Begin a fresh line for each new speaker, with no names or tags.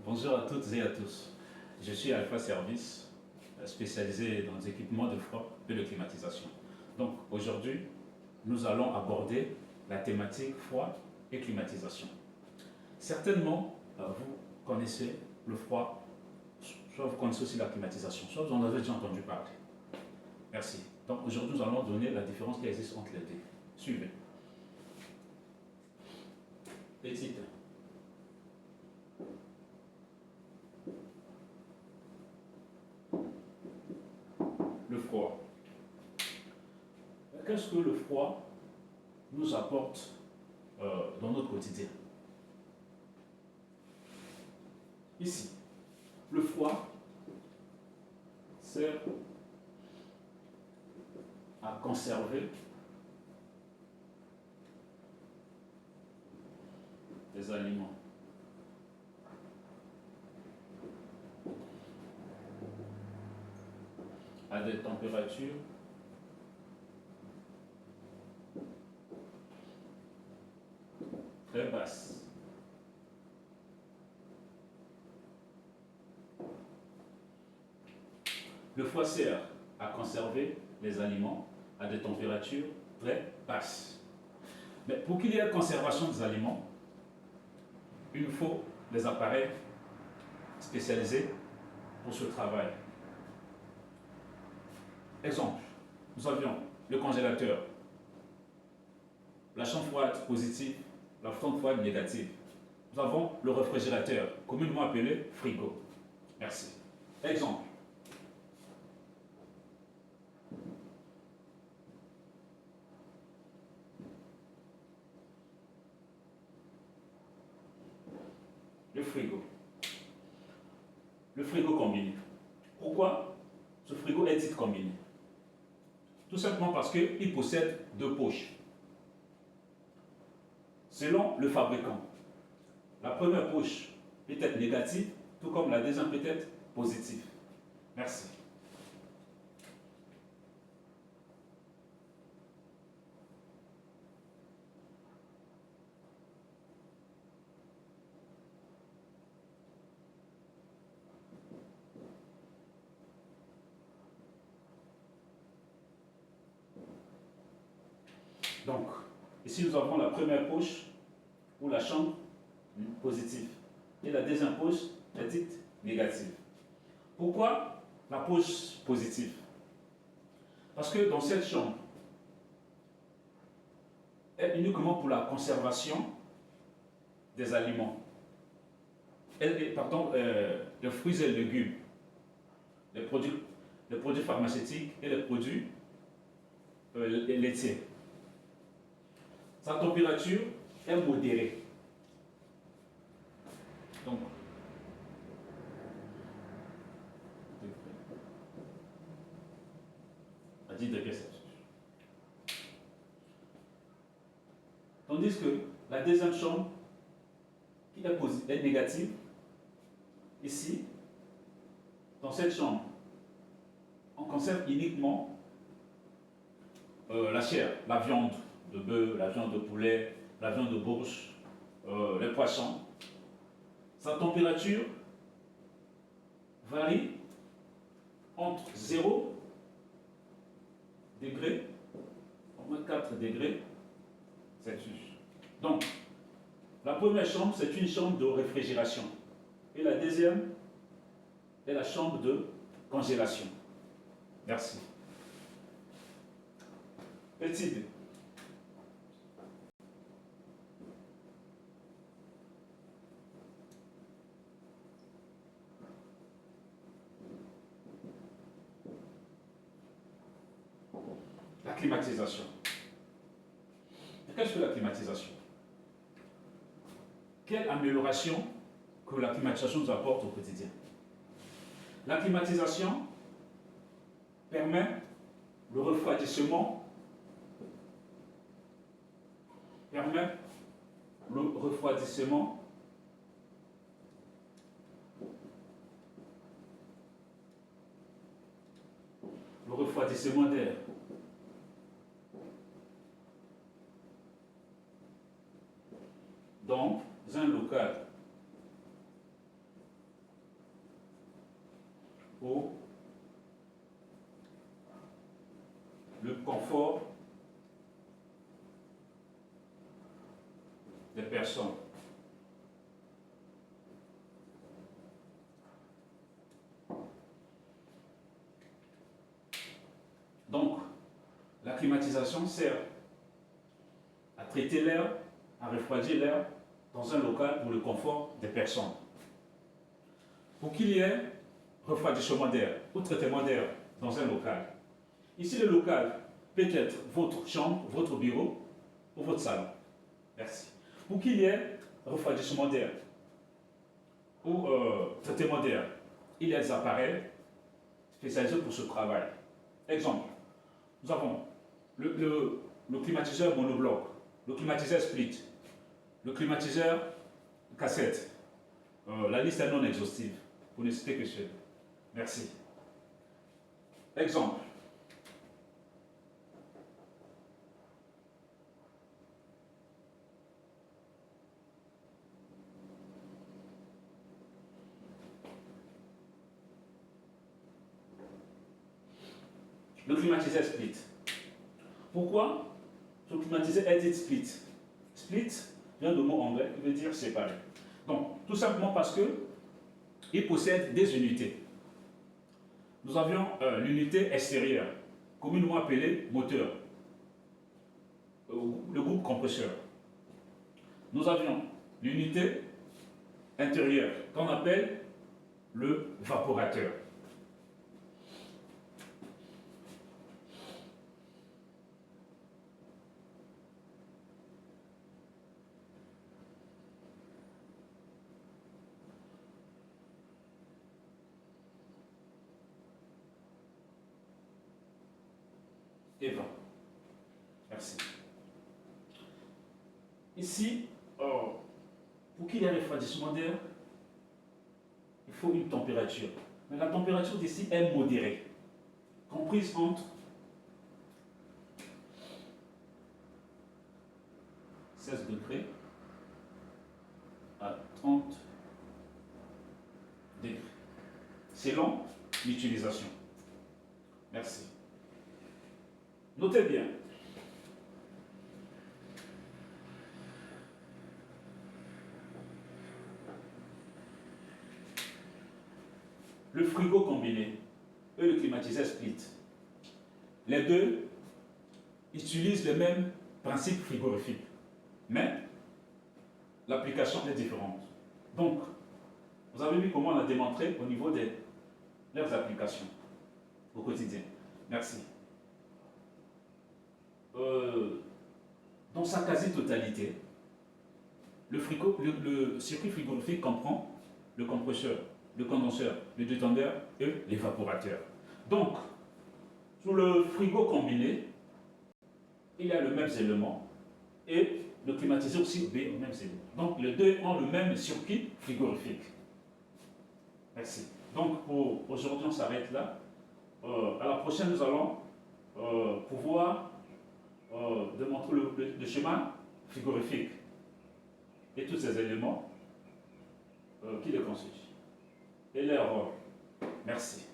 Bonjour à toutes et à tous. Je suis Alpha Service, spécialisé dans les équipements de froid et de climatisation. Donc aujourd'hui, nous allons aborder la thématique froid et climatisation. Certainement, vous connaissez le froid, soit vous connaissez aussi la climatisation, soit vous en avez déjà entendu parler. Merci. Donc aujourd'hui, nous allons donner la différence qui existe entre les deux. Suivez. Les titres. Le froid. Qu'est-ce que le froid nous apporte dans notre quotidien? Ici, le froid sert à conserver les aliments. À des températures très basses. Le froid sert à conserver les aliments à des températures très basses. Mais pour qu'il y ait conservation des aliments, il nous faut des appareils spécialisés pour ce travail. Exemple, nous avions le congélateur, la chambre froide positive, la chambre froide négative. Nous avons le réfrigérateur, communément appelé frigo. Merci. Exemple. Le frigo. Le frigo combiné. Pourquoi ce frigo est dit combiné? Tout simplement parce qu'il possède deux poches. Selon le fabricant, la première poche peut être négative, tout comme la deuxième peut être positive. Merci. Donc, ici nous avons la première poche ou la chambre positive et la deuxième poche est dite négative. Pourquoi la poche positive? Parce que dans cette chambre est uniquement pour la conservation des aliments. Les fruits et légumes, les produits pharmaceutiques et les produits laitiers. Sa température est modérée. Donc, à 10 degrés Celsius. Tandis que la deuxième chambre, qui est négative, ici, dans cette chambre, on conserve uniquement la chair, la viande de bœuf, la viande de poulet, la viande de bourge, les poissons. Sa température varie entre 0 degrés au moins 4 degrés Celsius. Donc, la première chambre, c'est une chambre de réfrigération. Et la deuxième est la chambre de congélation. Merci. Petit d. La climatisation. Qu'est-ce que la climatisation? Quelle amélioration que la climatisation nous apporte au quotidien? La climatisation permet le refroidissement, d'air. Dans un local ou le confort des personnes. Donc, la climatisation sert à traiter l'air, à refroidir l'air dans un local pour le confort des personnes. Pour qu'il y ait refroidissement d'air ou traitement d'air dans un local. Ici, le local peut être votre chambre, votre bureau ou votre salon. Merci. Pour qu'il y ait refroidissement d'air ou traitement d'air, il y a des appareils spécialisés pour ce travail. Exemple, nous avons le climatiseur monobloc, le climatiseur split, le climatiseur cassette. La liste est non exhaustive, pour ne citer que ceux. Merci. Exemple. Le climatiseur split. Pourquoi ce climatiseur est dit split? Split vient du mot anglais qui veut dire séparé. Donc, tout simplement parce que il possède des unités. Nous avions l'unité extérieure, communément appelée moteur, le groupe compresseur. Nous avions l'unité intérieure, qu'on appelle le vaporateur. Eva. Merci. Ici, pour qu'il y ait un refroidissement d'air, il faut une température. Mais la température d'ici est modérée, comprise entre 16 degrés à 30 degrés, selon l'utilisation. Merci. Notez bien. Le frigo combiné et le climatiseur split, les deux utilisent le même principe frigorifique, mais l'application est différente. Donc, vous avez vu comment on a démontré au niveau de leurs applications au quotidien. Merci. Dans sa quasi-totalité, le circuit frigorifique comprend le compresseur, le condenseur, le détendeur et l'évaporateur. Donc, sur le frigo combiné, il y a le même élément et le climatiseur aussi obéit au même élément. Donc, les deux ont le même circuit frigorifique. Merci. Donc, pour aujourd'hui, on s'arrête là. À la prochaine, nous allons pouvoir démontrer le schéma frigorifique et tous ces éléments qui le constituent et leur rôle. Merci.